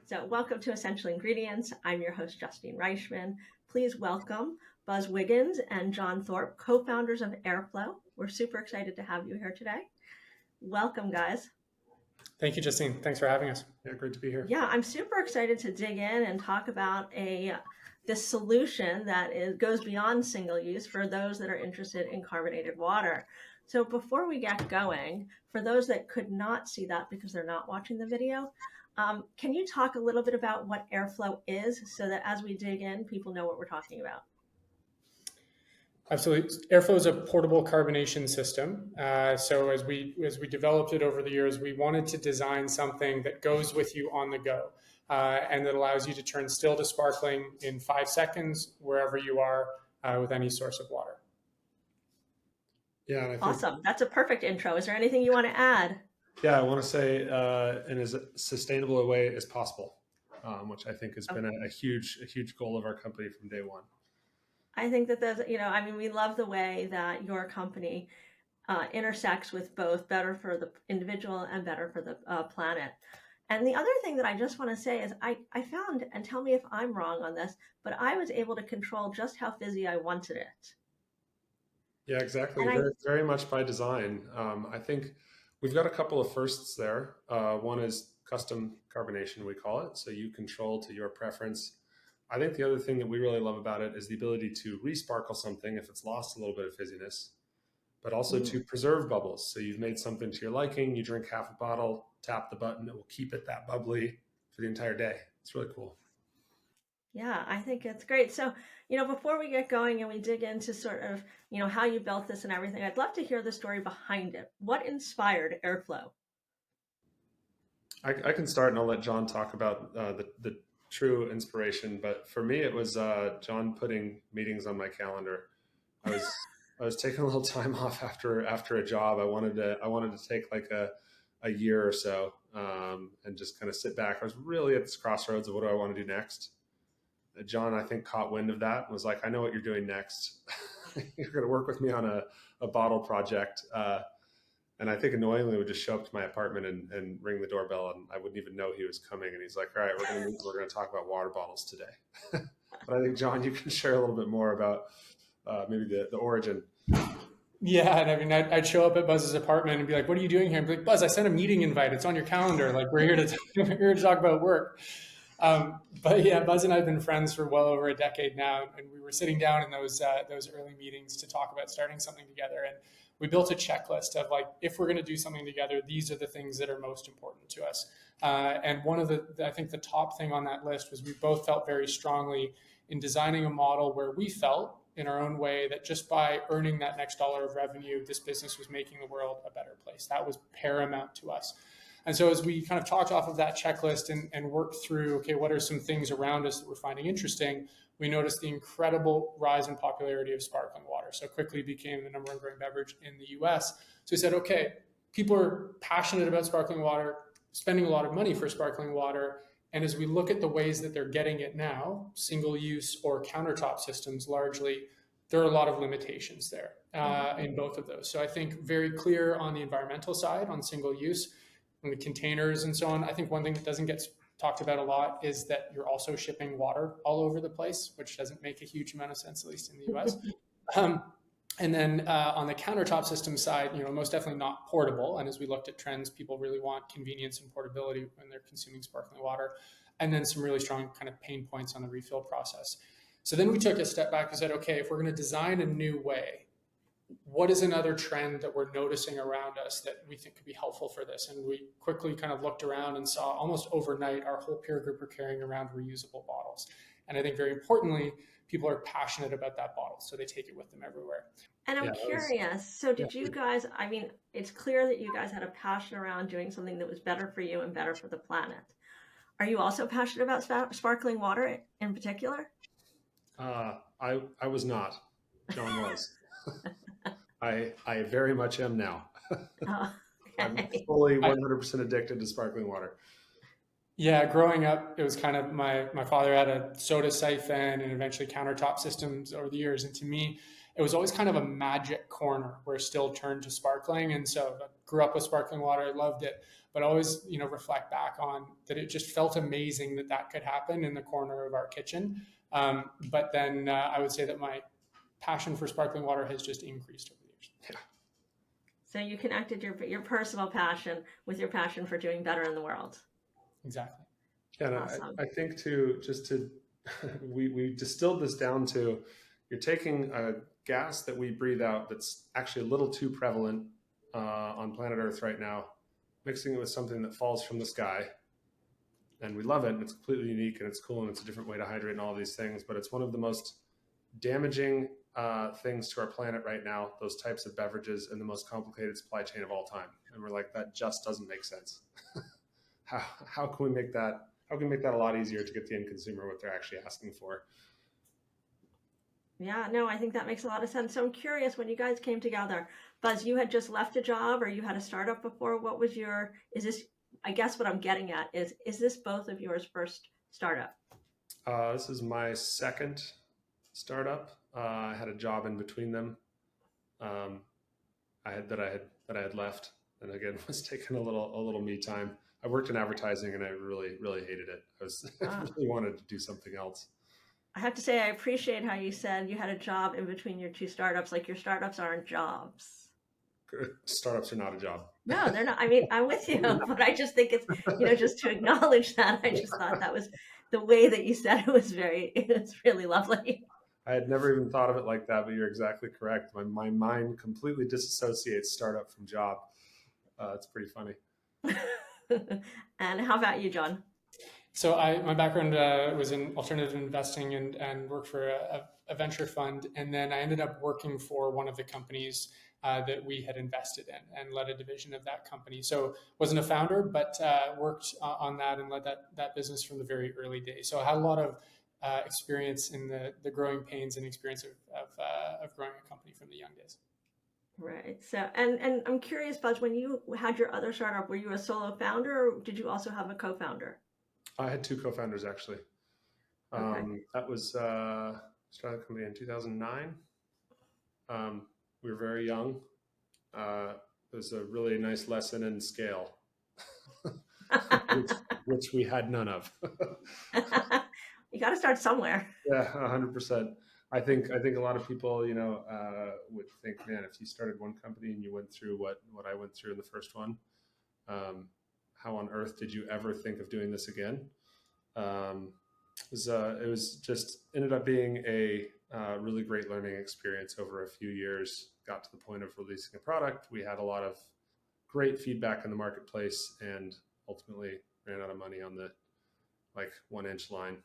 So welcome to Essential Ingredients. I'm your host, Justine Reichman. Please welcome Buzz Wiggins and John Thorp, co-founders of Aerflo. We're super excited to have you here today. Welcome, guys. Thank you, Justine. Thanks for having us. Yeah, great to be here. Yeah, I'm super excited to dig in and talk about this solution that goes beyond single use for those that are interested in carbonated water. So before we get going, for those that could not see that because they're not watching the video, can you talk a little bit about what Aerflo is so that as we dig in, people know what we're talking about? Absolutely. Aerflo is a portable carbonation system. So as we developed it over the years, we wanted to design something that goes with you on the go and that allows you to turn still to sparkling in 5 seconds wherever you are with any source of water. Yeah, Awesome. That's a perfect intro. Is there anything you want to add? Yeah, I want to say in as sustainable a way as possible, which I think has been a huge goal of our company from day one. I think that there's, we love the way that your company intersects with both better for the individual and better for the planet. And the other thing that I just want to say is I found, and tell me if I'm wrong on this, but I was able to control just how fizzy I wanted it. Yeah, exactly. Very much by design. I think we've got a couple of firsts there. One is custom carbonation, we call it. So you control to your preference. I think the other thing that we really love about it is the ability to resparkle something if it's lost a little bit of fizziness, but also to preserve bubbles. So you've made something to your liking, you drink half a bottle, tap the button, it will keep it that bubbly for the entire day. It's really cool. Yeah, I think it's great. So, before we get going and we dig into sort of, how you built this and everything, I'd love to hear the story behind it. What inspired Aerflo? I can start and I'll let John talk about the true inspiration. But for me, it was John putting meetings on my calendar. I was taking a little time off after a job. I wanted to take like a year or so and just kind of sit back. I was really at this crossroads of what do I want to do next. John, I think, caught wind of that and was like, I know what you're doing next. You're going to work with me on a bottle project. And I think annoyingly would just show up to my apartment and ring the doorbell and I wouldn't even know he was coming. And he's like, all right, we're going to talk about water bottles today. But I think, John, you can share a little bit more about maybe the origin. Yeah, and I mean, I'd show up at Buzz's apartment and be like, what are you doing here? And be like, Buzz, I sent a meeting invite. It's on your calendar. Like, we're here to talk about work. But yeah, Buzz and I have been friends for well over a decade now, and we were sitting down in those early meetings to talk about starting something together. And we built a checklist of like, if we're going to do something together, these are the things that are most important to us. And one of I think the top thing on that list was we both felt very strongly in designing a model where we felt in our own way that just by earning that next dollar of revenue, this business was making the world a better place. That was paramount to us. And so as we kind of talked off of that checklist and worked through, okay, what are some things around us that we're finding interesting, we noticed the incredible rise in popularity of sparkling water. So quickly became the number one growing beverage in the US. So we said, okay, people are passionate about sparkling water, spending a lot of money for sparkling water. And as we look at the ways that they're getting it now, single use or countertop systems largely, there are a lot of limitations there in both of those. So I think very clear on the environmental side, on single use, and the containers and so on. I think one thing that doesn't get talked about a lot is that you're also shipping water all over the place, which doesn't make a huge amount of sense, at least in the US. And then on the countertop system side, most definitely not portable. And as we looked at trends, people really want convenience and portability when they're consuming sparkling water. And then some really strong kind of pain points on the refill process. So then we took a step back and said, okay, if we're going to design a new way, what is another trend that we're noticing around us that we think could be helpful for this? And we quickly kind of looked around and saw almost overnight our whole peer group are carrying around reusable bottles. And I think very importantly, people are passionate about that bottle, so they take it with them everywhere. And I'm curious, so did you guys, it's clear that you guys had a passion around doing something that was better for you and better for the planet. Are you also passionate about sparkling water in particular? I was not. John was. I very much am now. Okay. I'm fully 100% addicted to sparkling water. Yeah, growing up, it was kind of my father had a soda siphon and eventually countertop systems over the years. And to me, it was always kind of a magic corner where it still turned to sparkling. And so I grew up with sparkling water. I loved it. but always, reflect back on that. It just felt amazing that could happen in the corner of our kitchen. But then I would say that my passion for sparkling water has just increased over the years. Yeah. So you connected your personal passion with your passion for doing better in the world. Exactly. Yeah, and Awesome. I think we distilled this down to, you're taking a gas that we breathe out that's actually a little too prevalent on planet Earth right now, mixing it with something that falls from the sky, and we love it, and it's completely unique, and it's cool, and it's a different way to hydrate and all these things, but it's one of the most damaging things to our planet right now, those types of beverages, and the most complicated supply chain of all time. And we're like, that just doesn't make sense. How can we make that? How can we make that a lot easier to get the end consumer what they're actually asking for? Yeah, no, I think that makes a lot of sense. So I'm curious, when you guys came together, Buzz, you had just left a job or you had a startup before. What was I guess what I'm getting at is this both of yours first startup? This is my second startup. I had a job in between them. I had left, and again was taking a little me time. I worked in advertising, and I really hated it. I really wanted to do something else. I have to say, I appreciate how you said you had a job in between your two startups. Like, your startups aren't jobs. Startups are not a job. No, they're not. I mean, I'm with you, but I just think it's, just to acknowledge that. I just thought that was the way that you said it was really lovely. I had never even thought of it like that, but you're exactly correct. My mind completely disassociates startup from job. It's pretty funny. And how about you, John? So my background was in alternative investing and worked for a venture fund. And then I ended up working for one of the companies that we had invested in and led a division of that company. So wasn't a founder, but worked on that and led that business from the very early days. So I had a lot of experience in the growing pains and experience of growing a company from the young days. Right. So, and I'm curious, Buzz, when you had your other startup, were you a solo founder or did you also have a co-founder? I had two co-founders, actually. Okay. That was started the company in 2009. We were very young. It was a really nice lesson in scale, which we had none of. You got to start somewhere. Yeah, 100%. I think a lot of people, would think, man, if you started one company and you went through what I went through in the first one, how on earth did you ever think of doing this again? It was just ended up being a really great learning experience over a few years. Got to the point of releasing a product. We had a lot of great feedback in the marketplace, and ultimately ran out of money on the 1-inch line.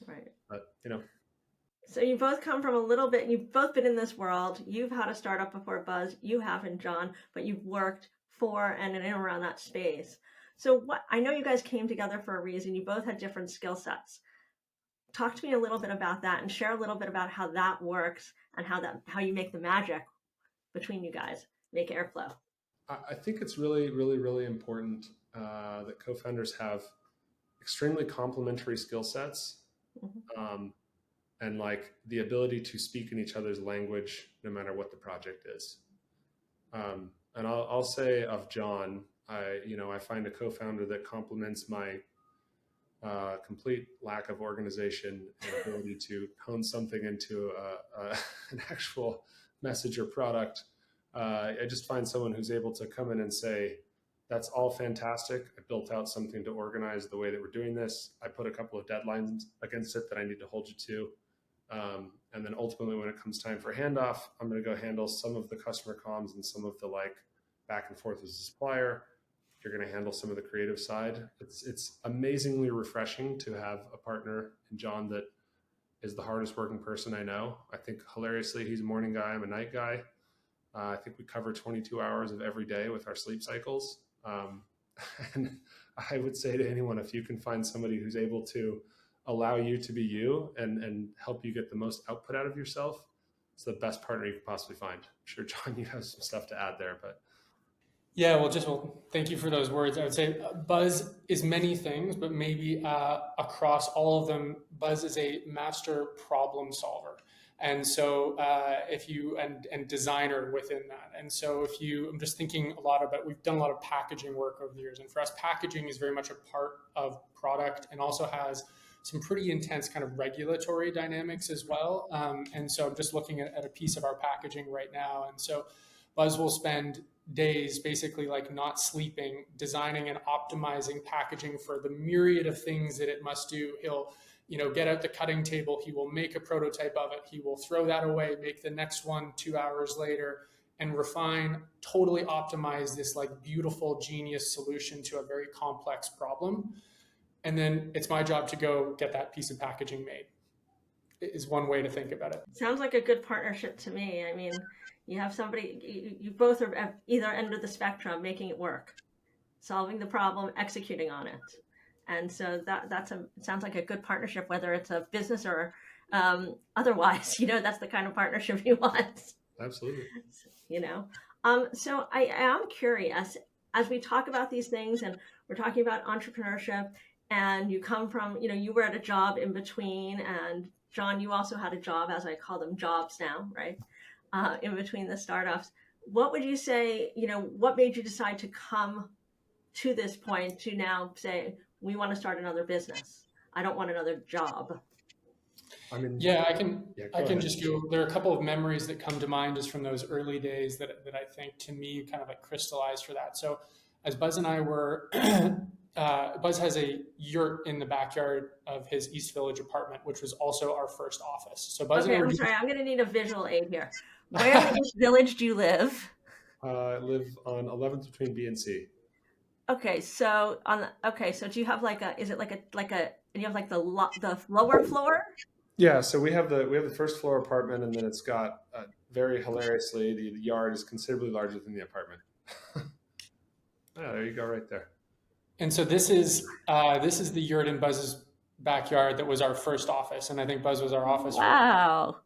Right. But So you both come from a little bit, you've both been in this world. You've had a startup before, Buzz. You haven't, John, but you've worked for and in and around that space. So I know you guys came together for a reason. You both had different skill sets. Talk to me a little bit about that and share a little bit about how that works and how you make the magic between you guys, make Aerflo. I think it's really important that co-founders have extremely complementary skill sets. Mm-hmm. And the ability to speak in each other's language, no matter what the project is. And I'll say of John, I find a co-founder that complements my complete lack of organization and ability to hone something into an actual message or product. I just find someone who's able to come in and say, that's all fantastic. I built out something to organize the way that we're doing this. I put a couple of deadlines against it that I need to hold you to. And then ultimately, when it comes time for handoff, I'm going to go handle some of the customer comms and some of the back and forth with the supplier. You're going to handle some of the creative side. It's amazingly refreshing to have a partner in John that is the hardest working person I know. I think hilariously, he's a morning guy. I'm a night guy. I think we cover 22 hours of every day with our sleep cycles. And I would say to anyone, if you can find somebody who's able to allow you to be you and help you get the most output out of yourself, it's the best partner you could possibly find. I'm sure, John, you have some stuff to add there, but. Yeah, well, thank you for those words. I would say Buzz is many things, but maybe across all of them, Buzz is a master problem solver. And so and designer within that. And so I'm just thinking a lot about, we've done a lot of packaging work over the years. And for us, packaging is very much a part of product and also has some pretty intense kind of regulatory dynamics as well. And so I'm just looking at a piece of our packaging right now. And so Buzz will spend days basically like not sleeping, designing and optimizing packaging for the myriad of things that it must do. He'll get out the cutting table. He will make a prototype of it. He will throw that away, make the next one 2 hours later, and refine, totally optimize this like beautiful genius solution to a very complex problem. And then it's my job to go get that piece of packaging made, is one way to think about it. Sounds like a good partnership to me. I mean, you have somebody, you both are at either end of the spectrum, making it work, solving the problem, executing on it. And so it sounds like a good partnership, whether it's a business or otherwise, that's the kind of partnership you want. Absolutely. So I am curious, as we talk about these things and we're talking about entrepreneurship, and you come from, you were at a job in between, and John, you also had a job, as I call them, jobs now, right? In between the startups. What would you say, what made you decide to come to this point to now say, we want to start another business? I don't want another job. I can just go. There are a couple of memories that come to mind just from those early days that I think to me kind of like crystallized for that. So as Buzz and I were, Buzz has a yurt in the backyard of his East Village apartment, which was also our first office. So Buzz and I I'm sorry, I'm going to need a visual aid here. Where in East Village do you live? I live on 11th between B and C. Okay, so do you have is it you have like the lower floor? Yeah, so we have the first floor apartment, and then it's got very hilariously the yard is considerably larger than the apartment. There you go, right there. And so this is the yurt in Buzz's backyard that was our first office, and I think Buzz was our office. Wow.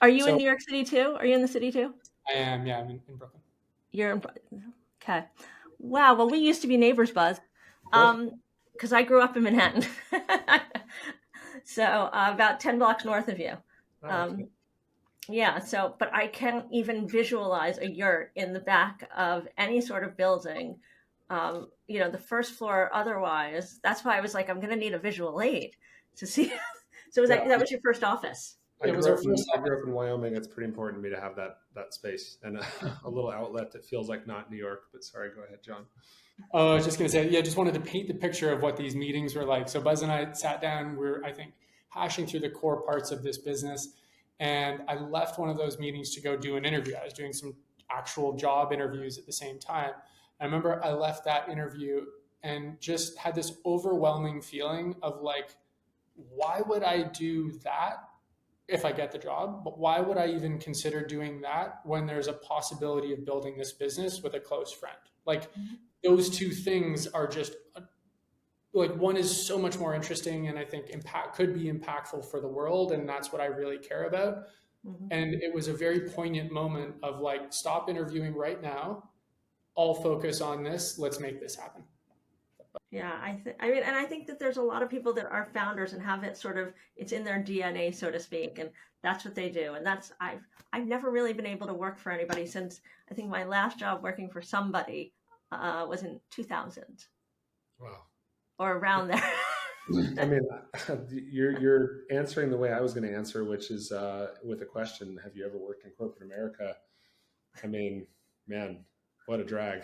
Are you in New York City too? Are you in the city too? I am, yeah, I'm in Brooklyn. You're in, okay. Wow. Well, we used to be neighbors, Buzz, because I grew up in Manhattan. So about 10 blocks north of you. Okay. Yeah. So, but I can't even visualize a yurt in the back of any sort of building. The first floor otherwise. That's why I was like, I'm going to need a visual aid to see. So that was your first office? I grew up in Wyoming. It's pretty important to me to have that space and a little outlet that feels like not New York. But sorry, go ahead, John. Oh, I was just going to say, yeah, just wanted to paint the picture of what these meetings were like. So Buzz and I sat down, I think, hashing through the core parts of this business. And I left one of those meetings to go do an interview. I was doing some actual job interviews at the same time. I remember I left that interview and just had this overwhelming feeling of like, why would I do that if I get the job? But why would I even consider doing that when there's a possibility of building this business with a close friend? Like, those two things are just like, one is so much more interesting and I think could be impactful for the world. And that's what I really care about. Mm-hmm. And it was a very poignant moment of like, stop interviewing right now. All focus on this. Let's make this happen. Yeah, I think that there's a lot of people that are founders and have it it's in their DNA, so to speak, and that's what they do. And I've never really been able to work for anybody since I think my last job working for somebody was in 2000. Wow. Or around there. I mean, you're answering the way I was going to answer, which is with a question: have you ever worked in corporate America? I mean, man, what a drag.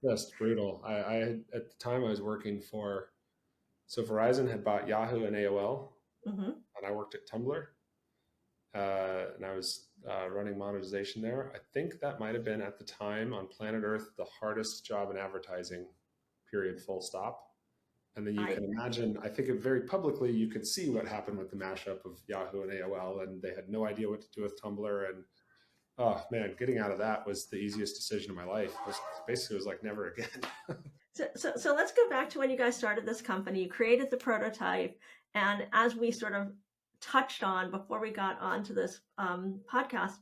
Just brutal. I at the time I was working so Verizon had bought Yahoo and AOL, mm-hmm. and I worked at Tumblr, and I was running monetization there. I think that might have been at the time on planet Earth the hardest job in advertising, period, full stop. And then you can imagine, I think very publicly you could see what happened with the mashup of Yahoo and AOL, and they had no idea what to do with Tumblr. And oh man, getting out of that was the easiest decision of my life. It was like never again. So let's go back to when you guys started this company. You created the prototype, and as we sort of touched on before we got onto this podcast,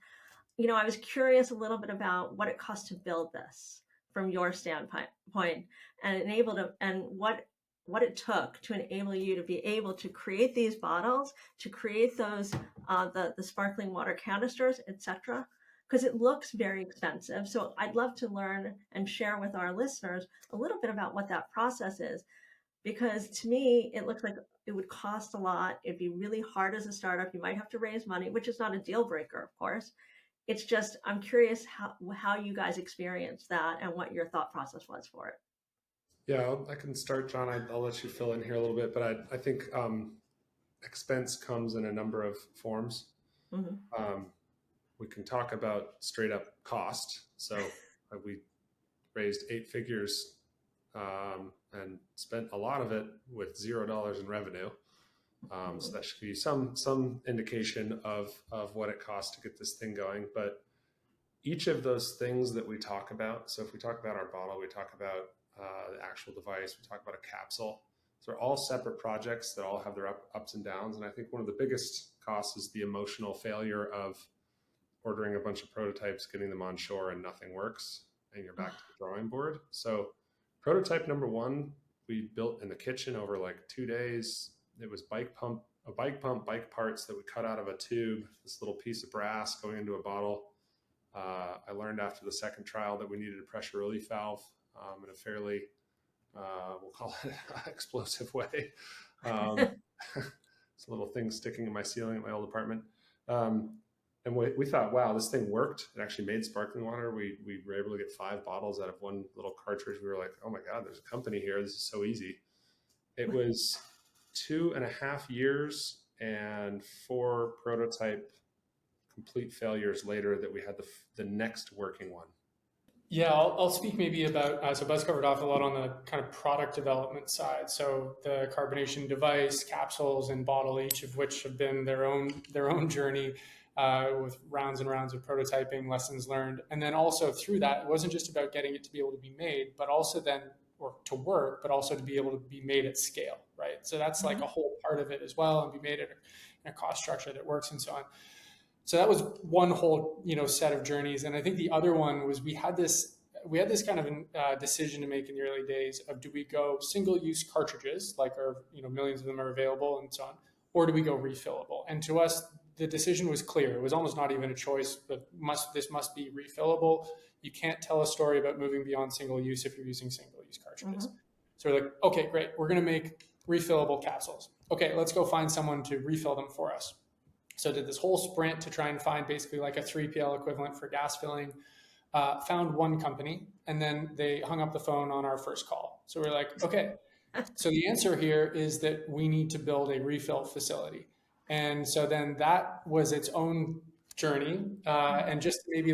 I was curious a little bit about what it cost to build this from your standpoint, and what what it took to enable you to be able to create these bottles, to create those the sparkling water canisters, etc. Because it looks very expensive. So I'd love to learn and share with our listeners a little bit about what that process is, because to me it looks like it would cost a lot. It'd be really hard as a startup. You might have to raise money, which is not a deal breaker, of course. It's just I'm curious how you guys experienced that and what your thought process was for it. Yeah, I can start, John. I'll let you fill in here a little bit, but I think expense comes in a number of forms. Mm-hmm. We can talk about straight up cost. So we raised 8 figures and spent a lot of it with $0 in revenue. So that should give you some indication of what it costs to get this thing going. But each of those things that we talk about, so if we talk about our bottle, we talk about the actual device, we talk about a capsule. So they're all separate projects that all have their ups and downs. And I think one of the biggest costs is the emotional failure of ordering a bunch of prototypes, getting them on shore, and nothing works, and you're back to the drawing board. So prototype number 1, we built in the kitchen over like 2 days. It was bike pump, bike parts that we cut out of a tube, this little piece of brass going into a bottle. I learned after the second trial that we needed a pressure relief valve in a fairly, we'll call it explosive way. It's a little thing sticking in my ceiling at my old apartment. And we thought, wow, this thing worked. It actually made sparkling water. We were able to get 5 bottles out of one little cartridge. We were like, oh my God, there's a company here. This is so easy. It was 2.5 years and 4 prototype complete failures later that we had the next working one. Yeah, I'll speak maybe about, so Buzz covered off a lot on the kind of product development side. So the carbonation device, capsules, and bottle, each of which have been their own journey with rounds and rounds of prototyping, lessons learned. And then also through that, it wasn't just about getting it to be able to be made, but also then, or to work, but also to be able to be made at scale, right? So that's like a whole part of it as well, and be made in a cost structure that works and so on. So that was one whole, set of journeys. And I think the other one was we had this kind of decision to make in the early days of, do we go single-use cartridges, like millions of them are available and so on, or do we go refillable? And to us, the decision was clear. It was almost not even a choice, but this must be refillable. You can't tell a story about moving beyond single-use if you're using single-use cartridges. Mm-hmm. So we're like, okay, great. We're going to make refillable capsules. Okay, let's go find someone to refill them for us. So did this whole sprint to try and find basically like a 3PL equivalent for gas filling, found one company, and then they hung up the phone on our first call. So we're like, okay, so the answer here is that we need to build a refill facility. And so then that was its own journey. And just maybe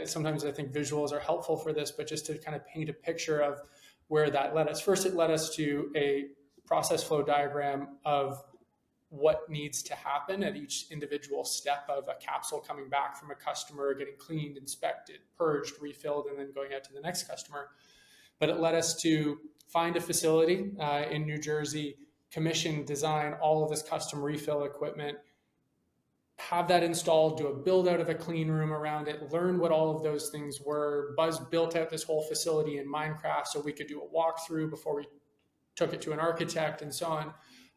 sometimes I think visuals are helpful for this, but just to kind of paint a picture of where that led us. First, it led us to a process flow diagram of what needs to happen at each individual step of a capsule coming back from a customer, getting cleaned, inspected, purged, refilled, and then going out to the next customer. But it led us to find a facility in New Jersey, commission, design all of this custom refill equipment, have that installed, do a build out of a clean room around it, learn what all of those things were. Buzz built out this whole facility in Minecraft so we could do a walkthrough before we took it to an architect and so on.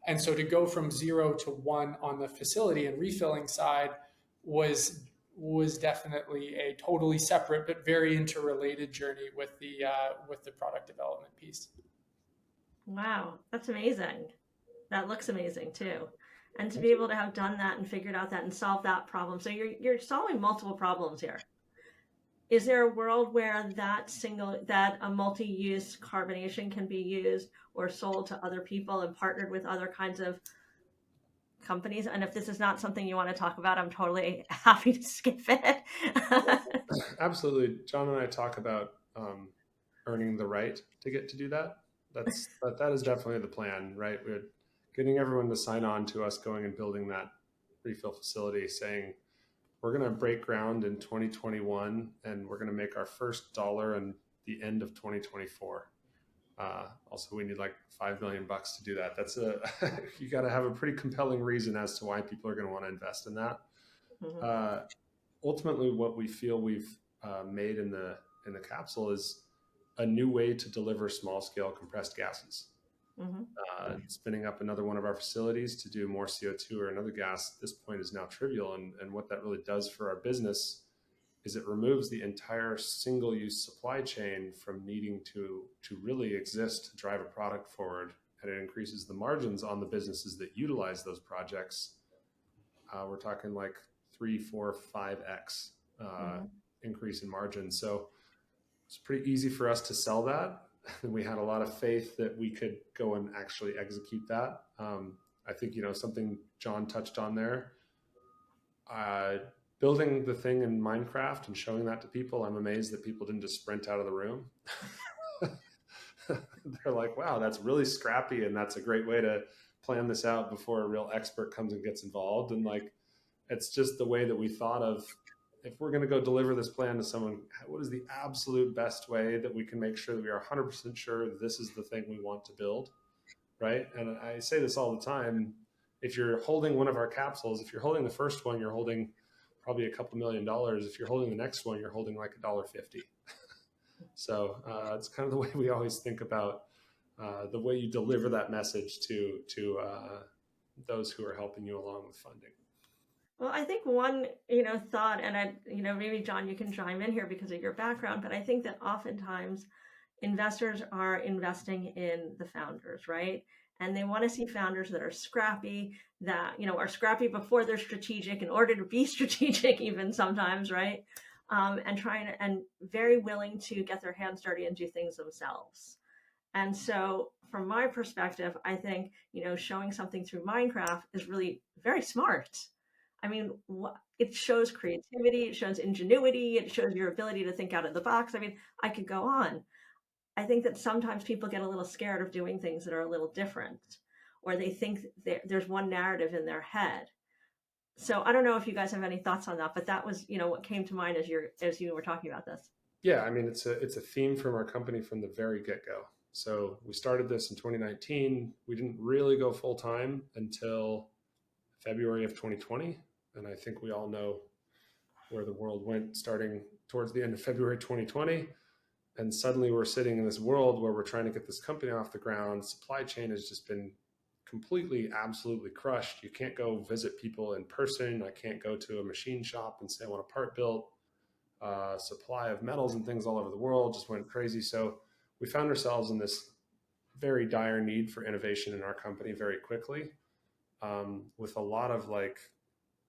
And so to go from 0 to 1 on the facility and refilling side was definitely a totally separate but very interrelated journey with the product development piece. Wow, that's amazing. That looks amazing too. And to be able to have done that and figured out that and solved that problem. So you're solving multiple problems here. Is there a world where that a multi-use carbonation can be used or sold to other people and partnered with other kinds of companies? And if this is not something you want to talk about, I'm totally happy to skip it. Absolutely. John and I talk about earning the right to get to do that. That is definitely the plan, right? We're getting everyone to sign on to us going and building that refill facility, saying, we're going to break ground in 2021 and we're going to make our first dollar in the end of 2024. Also, we need like $5 million to do that. That's you got to have a pretty compelling reason as to why people are going to want to invest in that. Mm-hmm. Ultimately, what we feel we've made in the capsule is a new way to deliver small scale compressed gases. Mm-hmm. Spinning up another one of our facilities to do more CO2 or another gas at this point is now trivial. And what that really does for our business is it removes the entire single-use supply chain from needing to really exist to drive a product forward, and it increases the margins on the businesses that utilize those projects. We're talking like 3, 4, 5x increase in margin. So it's pretty easy for us to sell that. And we had a lot of faith that we could go and actually execute that. I think, something John touched on there, building the thing in Minecraft and showing that to people. I'm amazed that people didn't just sprint out of the room. They're like, wow, that's really scrappy. And that's a great way to plan this out before a real expert comes and gets involved. And like, it's just the way that we thought of, if we're going to go deliver this plan to someone, what is the absolute best way that we can make sure that we are 100% sure that this is the thing we want to build, right? And I say this all the time. If you're holding one of our capsules, if you're holding the first one, you're holding probably a couple $1 million. If you're holding the next one, you're holding like $1.50. So it's kind of the way we always think about the way you deliver that message to those who are helping you along with funding. Well, I think one, thought, and maybe John, you can chime in here because of your background, but I think that oftentimes investors are investing in the founders, right? And they want to see founders that are scrappy, that, are scrappy before they're strategic in order to be strategic even sometimes, right? And very willing to get their hands dirty and do things themselves. And so from my perspective, I think, showing something through Minecraft is really very smart. I mean, it shows creativity, it shows ingenuity, it shows your ability to think out of the box. I mean, I could go on. I think that sometimes people get a little scared of doing things that are a little different, or they think there's one narrative in their head. So I don't know if you guys have any thoughts on that, but that was, what came to mind as you were talking about this. Yeah, I mean, it's a theme from our company from the very get-go. So we started this in 2019. We didn't really go full time until February of 2020. And I think we all know where the world went starting towards the end of February 2020. And suddenly we're sitting in this world where we're trying to get this company off the ground. Supply chain has just been completely, absolutely crushed. You can't go visit people in person. I can't go to a machine shop and say, I want a part built. Supply of metals and things all over the world just went crazy. So we found ourselves in this very dire need for innovation in our company very quickly, with a lot of like,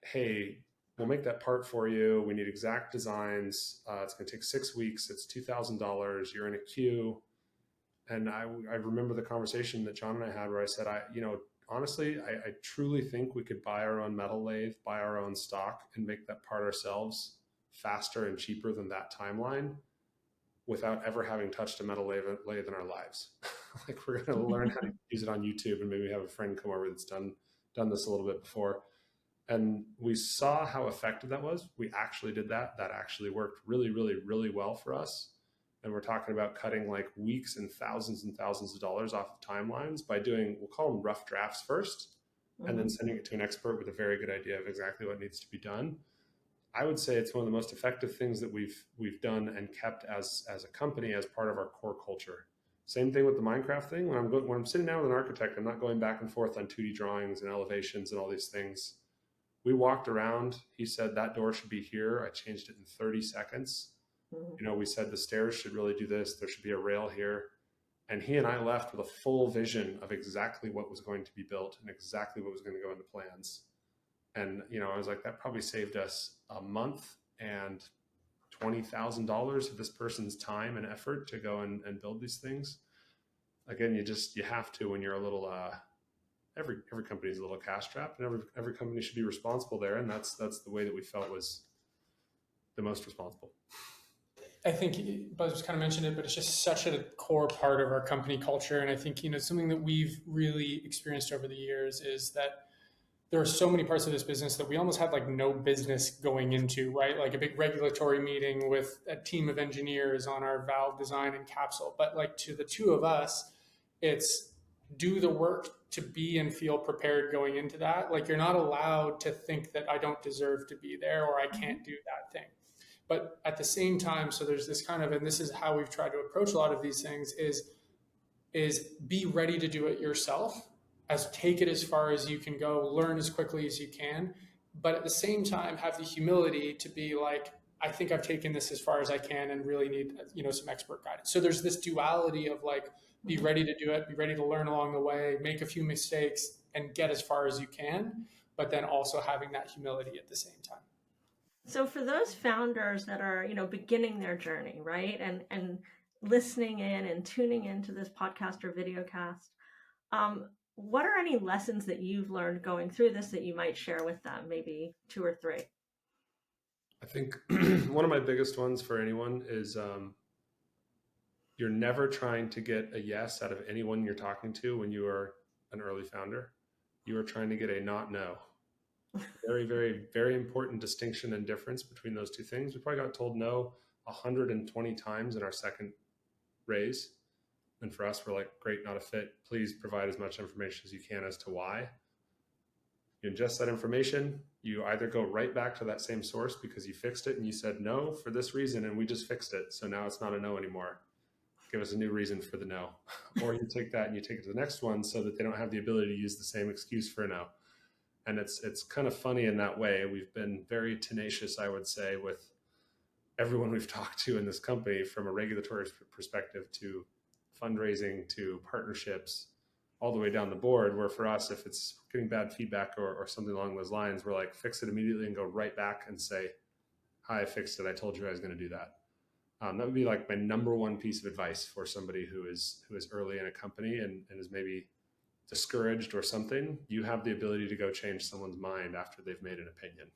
hey, we'll make that part for you. We need exact designs. It's going to take 6 weeks. It's $2,000. You're in a queue. And I remember the conversation that John and I had where I said, honestly, I truly think we could buy our own metal lathe, buy our own stock, and make that part ourselves faster and cheaper than that timeline without ever having touched a metal lathe in our lives. Like, we're going to learn how to use it on YouTube and maybe have a friend come over that's done this a little bit before. And we saw how effective that was. We actually did that. That actually worked really, really, really well for us. And we're talking about cutting like weeks and thousands of dollars off of timelines by doing, we'll call them rough drafts first, and then sending it to an expert with a very good idea of exactly what needs to be done. I would say it's one of the most effective things that we've done and kept as a company as part of our core culture. Same thing with the Minecraft thing. When I'm sitting down with an architect, I'm not going back and forth on 2D drawings and elevations and all these things. We walked around. He said that door should be here. I changed it in 30 seconds. We said the stairs should really do this. There should be a rail here. And he and I left with a full vision of exactly what was going to be built and exactly what was going to go in the plans. And, I was like, that probably saved us a month and $20,000 of this person's time and effort to go and build these things. Again, you have to, when you're a little, every company is a little cash strapped, and every company should be responsible there. And that's the way that we felt was the most responsible. I think Buzz just kind of mentioned it, but it's just such a core part of our company culture. And I think, something that we've really experienced over the years is that there are so many parts of this business that we almost had like no business going into, right? Like a big regulatory meeting with a team of engineers on our valve design and capsule. But like, to the two of us, it's do the work to be and feel prepared going into that. Like, you're not allowed to think that I don't deserve to be there or I can't do that thing. But at the same time, so there's this kind of, and this is how we've tried to approach a lot of these things, is is be ready to do it yourself, as take it as far as you can go, learn as quickly as you can, but at the same time have the humility to be like, I think I've taken this as far as I can and really need, some expert guidance. So there's this duality of like, be ready to do it, be ready to learn along the way, make a few mistakes and get as far as you can, but then also having that humility at the same time. So for those founders that are, beginning their journey, right, and listening in and tuning into this podcast or videocast, what are any lessons that you've learned going through this that you might share with them? Maybe 2 or 3. I think one of my biggest ones for anyone is you're never trying to get a yes out of anyone you're talking to when you are an early founder. You are trying to get a not no. Very, very, very important distinction and difference between those two things. We probably got told no 120 times in our second raise. And for us, we're like, great, not a fit. Please provide as much information as you can as to why. You ingest that information. You either go right back to that same source because you fixed it and you said no for this reason and we just fixed it. So now it's not a no anymore. Give us a new reason for the no. Or you take that and you take it to the next one so that they don't have the ability to use the same excuse for a no. And it's kind of funny in that way. We've been very tenacious, I would say, with everyone we've talked to in this company, from a regulatory perspective to fundraising to partnerships, all the way down the board, where for us, if it's getting bad feedback or something along those lines, we're like, fix it immediately and go right back and say, hi, I fixed it. I told you I was going to do that. That would be like my number one piece of advice for somebody who is early in a company and is maybe discouraged or something. You have the ability to go change someone's mind after they've made an opinion.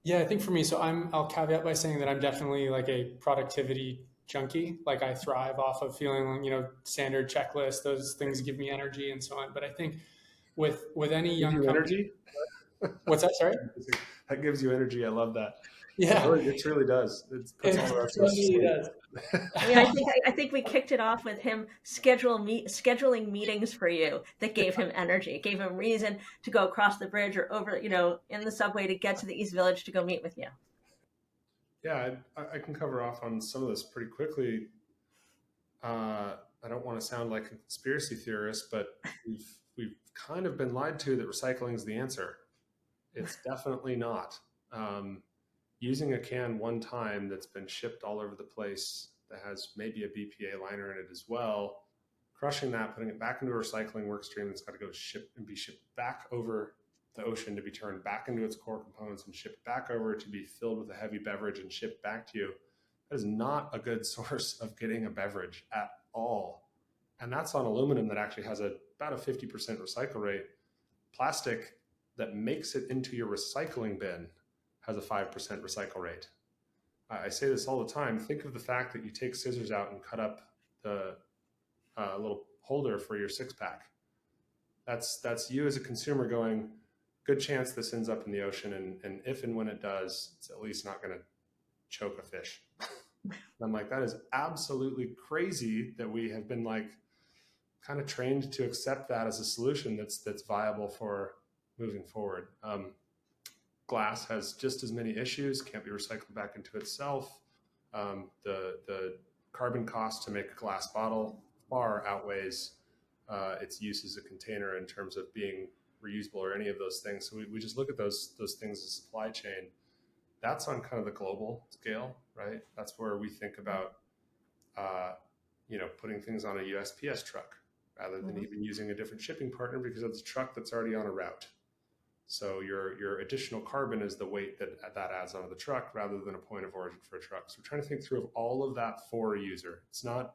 Yeah, I think for me, so I'll caveat by saying that I'm definitely like a productivity junkie. Like I thrive off of feeling, standard checklist, those things give me energy and so on. But I think with any young company, energy. What's that? Sorry? That gives you energy. I love that. Yeah, it really does. It puts all of us to sleep. Does. I think we kicked it off with him scheduling meetings for you that gave him energy. It gave him reason to go across the bridge or over, in the subway to get to the East Village to go meet with you. Yeah, I can cover off on some of this pretty quickly. I don't want to sound like a conspiracy theorist, but we've kind of been lied to that recycling is the answer. It's definitely not. Using a can one time that's been shipped all over the place, that has maybe a BPA liner in it as well, crushing that, putting it back into a recycling work stream that's got to go be shipped back over the ocean to be turned back into its core components and shipped back over to be filled with a heavy beverage and shipped back to you. That is not a good source of getting a beverage at all. And that's on aluminum that actually has about a 50% recycle rate. Plastic that makes it into your recycling bin has a 5% recycle rate. I say this all the time. Think of the fact that you take scissors out and cut up the little holder for your 6-pack. That's you as a consumer going, good chance this ends up in the ocean, and if and when it does, it's at least not going to choke a fish. I'm like, that is absolutely crazy that we have been like kind of trained to accept that as a solution that's viable for moving forward. Glass has just as many issues, can't be recycled back into itself. The carbon cost to make a glass bottle far outweighs its use as a container in terms of being reusable or any of those things. So we just look at those things as supply chain. That's on kind of the global scale, right? That's where we think about, putting things on a USPS truck rather than even using a different shipping partner because it's a truck that's already on a route. So your additional carbon is the weight that adds onto the truck rather than a point of origin for a truck. So we're trying to think through of all of that for a user. It's not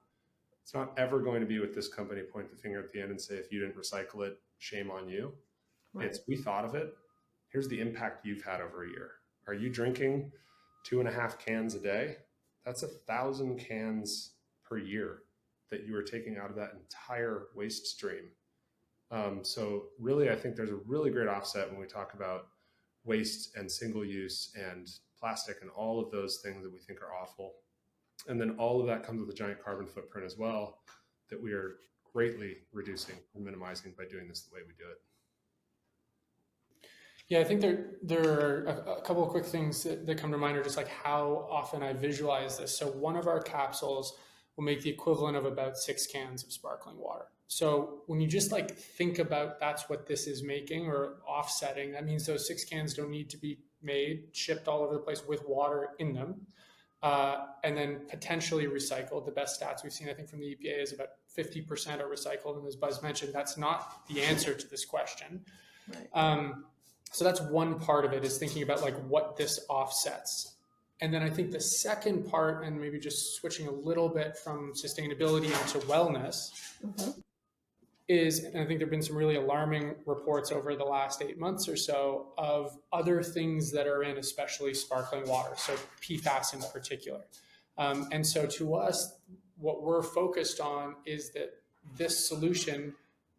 ever going to be with this company, point the finger at the end and say, if you didn't recycle it, shame on you. Right. It's, we thought of it. Here's the impact you've had over a year. Are you drinking 2.5 cans a day? That's 1,000 cans per year that you are taking out of that entire waste stream. So really, I think there's a really great offset when we talk about waste and single use and plastic and all of those things that we think are awful. And then all of that comes with a giant carbon footprint as well that we are greatly reducing and minimizing by doing this the way we do it. Yeah, I think there are a couple of quick things that come to mind, are just like how often I visualize this. So one of our capsules will make the equivalent of about 6 cans of sparkling water. So when you just like think about that's what this is making or offsetting, that means those 6 cans don't need to be made, shipped all over the place with water in them, and then potentially recycled. The best stats we've seen, I think, from the EPA is about 50% are recycled. And as Buzz mentioned, that's not the answer to this question. Right. So that's one part of it, is thinking about like what this offsets. And then I think the second part, and maybe just switching a little bit from sustainability into wellness, is, and I think there have been some really alarming reports over the last 8 months or so of other things that are in, especially sparkling water, so PFAS in particular. And so to us, what we're focused on is that this solution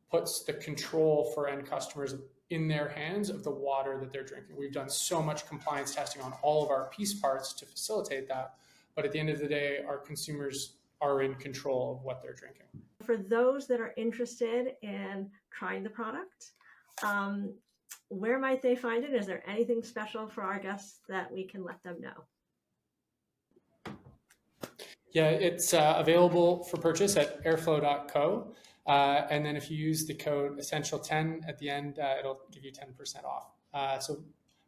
puts the control for end customers in their hands of the water that they're drinking. We've done so much compliance testing on all of our piece parts to facilitate that. But at the end of the day, our consumers are in control of what they're drinking. For those that are interested in trying the product, where might they find it? Is there anything special for our guests that we can let them know? Yeah, it's available for purchase at aerflo.co. And then if you use the code Essential10 at the end, it'll give you 10% off. So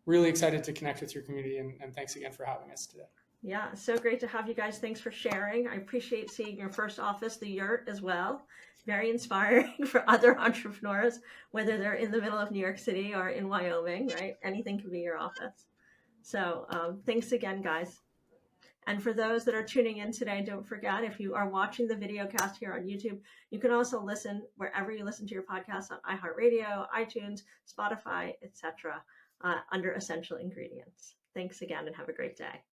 really excited to connect with your community, and thanks again for having us today. Yeah, so great to have you guys. Thanks for sharing. I appreciate seeing your first office, the yurt, as well. Very inspiring for other entrepreneurs, whether they're in the middle of New York City or in Wyoming, right? Anything can be your office. So thanks again, guys. And for those that are tuning in today, don't forget, if you are watching the video cast here on YouTube, you can also listen wherever you listen to your podcasts on iHeartRadio, iTunes, Spotify, etc., under Essential Ingredients. Thanks again and have a great day.